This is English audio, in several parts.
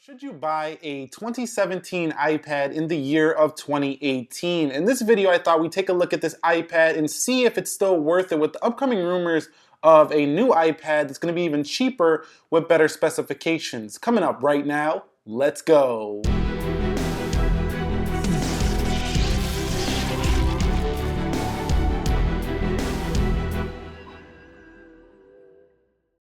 Should you buy a 2017 iPad in the year of 2018? In this video, I thought we'd take a look at this iPad and see if it's still worth it with the upcoming rumors of a new iPad that's going to be even cheaper with better specifications. Coming up right now, let's go.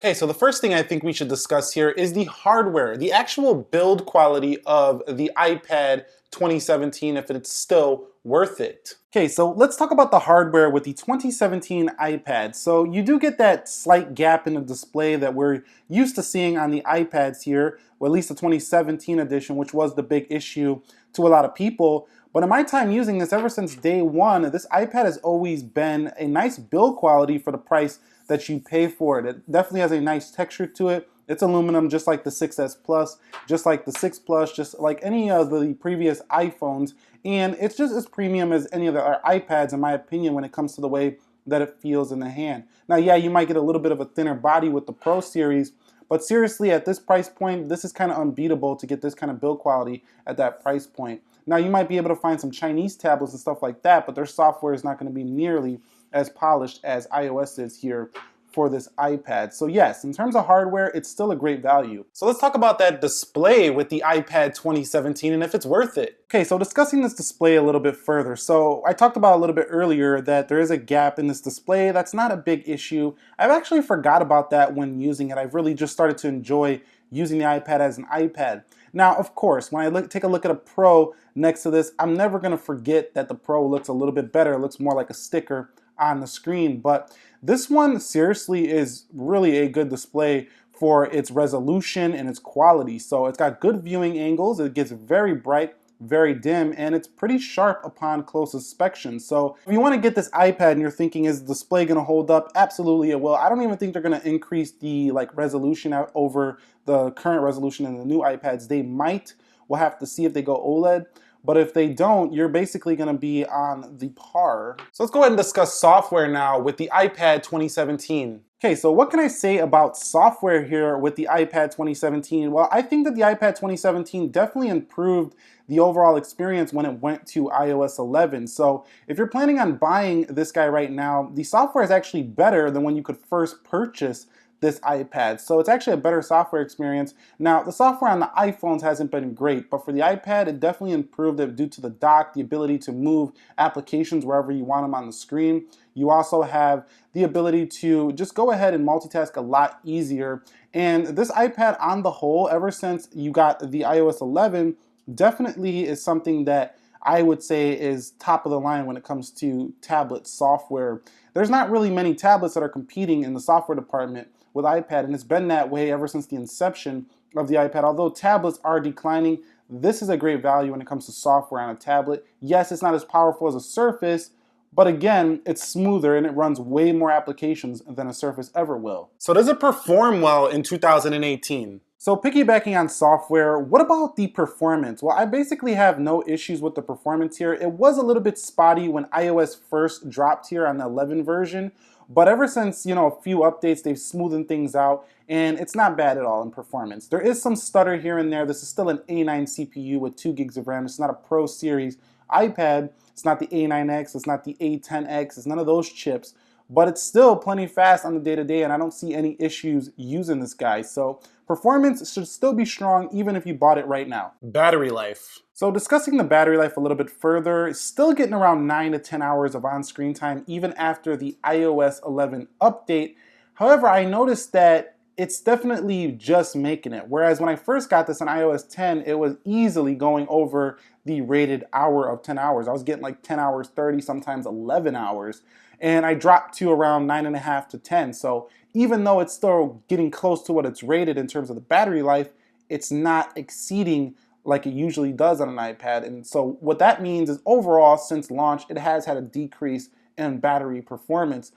Okay, so the first thing I think we should discuss here is the hardware, the actual build quality of the iPad 2017, if it's still worth it. Okay, so let's talk about the hardware with the 2017 iPad. So you do get that slight gap in the display that we're used to seeing on the iPads here, or at least the 2017 edition, which was the big issue to a lot of people. But in my time using this, ever since day one, this iPad has always been a nice build quality for the price that you pay for it. It definitely has a nice texture to it. It's aluminum, just like the 6S Plus, just like the 6 Plus, just like any of the previous iPhones. And it's just as premium as any of the iPads, in my opinion, when it comes to the way that it feels in the hand. Now, yeah, you might get a little bit of a thinner body with the Pro series, but seriously, at this price point, this is kind of unbeatable to get this kind of build quality at that price point. Now, you might be able to find some Chinese tablets and stuff like that, but their software is not going to be nearly as polished as iOS is here for this iPad. So yes, in terms of hardware, it's still a great value. So let's talk about that display with the iPad 2017 and if it's worth it. Okay, so discussing this display a little bit further. So I talked about a little bit earlier that there is a gap in this display. That's not a big issue. I've actually forgot about that when using it. I've really just started to enjoy using the iPad as an iPad. Now, of course, when I take a look at a Pro next to this, I'm never gonna forget that the Pro looks a little bit better. It looks more like a sticker on the screen, but this one seriously is really a good display for its resolution and its quality. So it's got good viewing angles, it gets very bright, very dim, and it's pretty sharp upon close inspection. So if you want to get this iPad and you're thinking, is the display going to hold up? Absolutely it will. I don't even think they're going to increase the resolution out over the current resolution in the new iPads. They might. We'll have to see if they go OLED. But if they don't, you're basically going to be on the par. So let's go ahead and discuss software now with the iPad 2017. Okay, so what can I say about software here with the iPad 2017? Well, I think that the iPad 2017 definitely improved the overall experience when it went to iOS 11. So if you're planning on buying this guy right now, the software is actually better than when you could first purchase this iPad. So it's actually a better software experience. Now, the software on the iPhones hasn't been great, but for the iPad, it definitely improved it due to the dock, the ability to move applications wherever you want them on the screen. You also have the ability to just go ahead and multitask a lot easier. And this iPad on the whole, ever since you got the iOS 11, definitely is something that I would say is top of the line when it comes to tablet software. There's not really many tablets that are competing in the software department with iPad, and it's been that way ever since the inception of the iPad. Although tablets are declining, this is a great value when it comes to software on a tablet. Yes, it's not as powerful as a Surface, but again, it's smoother and it runs way more applications than a Surface ever will. So does it perform well in 2018? So piggybacking on software, what about the performance? Well, I basically have no issues with the performance here. It was a little bit spotty when iOS first dropped here on the 11 version, but ever since, a few updates, they've smoothened things out, and it's not bad at all in performance. There is some stutter here and there. This is still an A9 CPU with 2 gigs of RAM. It's not a Pro Series iPad. It's not the A9X. It's not the A10X. It's none of those chips. But it's still plenty fast on the day-to-day, and I don't see any issues using this guy. So performance should still be strong even if you bought it right now. Battery life. So discussing the battery life a little bit further, still getting around 9 to 10 hours of on-screen time even after the iOS 11 update. However, I noticed that it's definitely just making it. Whereas when I first got this on iOS 10, it was easily going over the rated hour of 10 hours. I was getting like 10 hours, 30, sometimes 11 hours. And I dropped to around 9.5 to 10. So even though it's still getting close to what it's rated in terms of the battery life, it's not exceeding like it usually does on an iPad. And so what that means is overall, since launch, it has had a decrease in battery performance.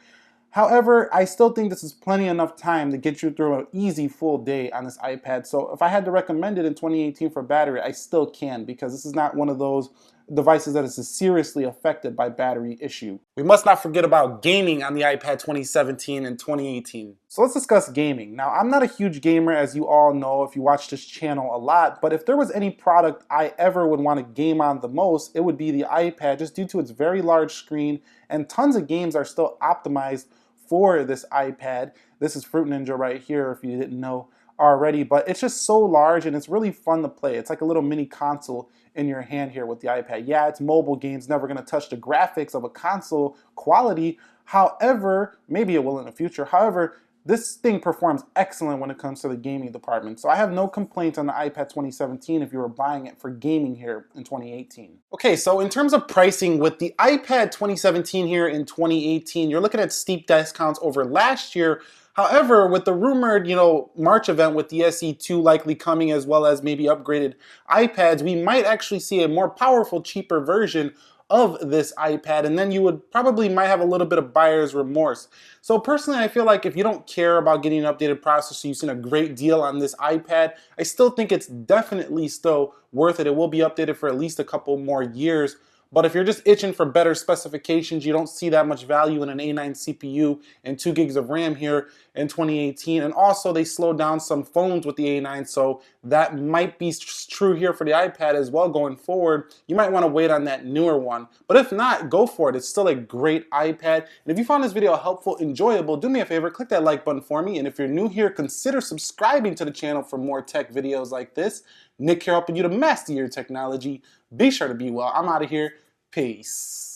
However, I still think this is plenty enough time to get you through an easy full day on this iPad. So if I had to recommend it in 2018 for battery, I still can, because this is not one of those devices that is seriously affected by battery issue. We must not forget about gaming on the iPad 2017 and 2018. So let's discuss gaming. Now, I'm not a huge gamer, as you all know if you watch this channel a lot, but if there was any product I ever would want to game on the most, it would be the iPad, just due to its very large screen, and tons of games are still optimized for this iPad. This is Fruit Ninja right here, if you didn't know already, but it's just so large and it's really fun to play. It's like a little mini console in your hand here with the iPad. Yeah, it's mobile games, never gonna touch the graphics of a console quality. However, maybe it will in the future. However, this thing performs excellent when it comes to the gaming department. So I have no complaints on the iPad 2017 if you were buying it for gaming here in 2018. Okay, so in terms of pricing with the iPad 2017 here in 2018, you're looking at steep discounts over last year. However, with the rumored, March event with the SE2 likely coming, as well as maybe upgraded iPads, we might actually see a more powerful, cheaper version of this iPad, and then you would probably might have a little bit of buyer's remorse. So personally, I feel like if you don't care about getting an updated processor, you've seen a great deal on this iPad, I still think it's definitely still worth it. It will be updated for at least a couple more years. But if you're just itching for better specifications, you don't see that much value in an A9 CPU and 2 gigs of RAM here in 2018. And also they slowed down some phones with the A9, so that might be true here for the iPad as well going forward. You might want to wait on that newer one. But if not, go for it. It's still a great iPad. And if you found this video helpful, enjoyable, do me a favor, click that like button for me. And if you're new here, consider subscribing to the channel for more tech videos like this. Nick here helping you to master your technology. Be sure to be well. I'm out of here. Peace.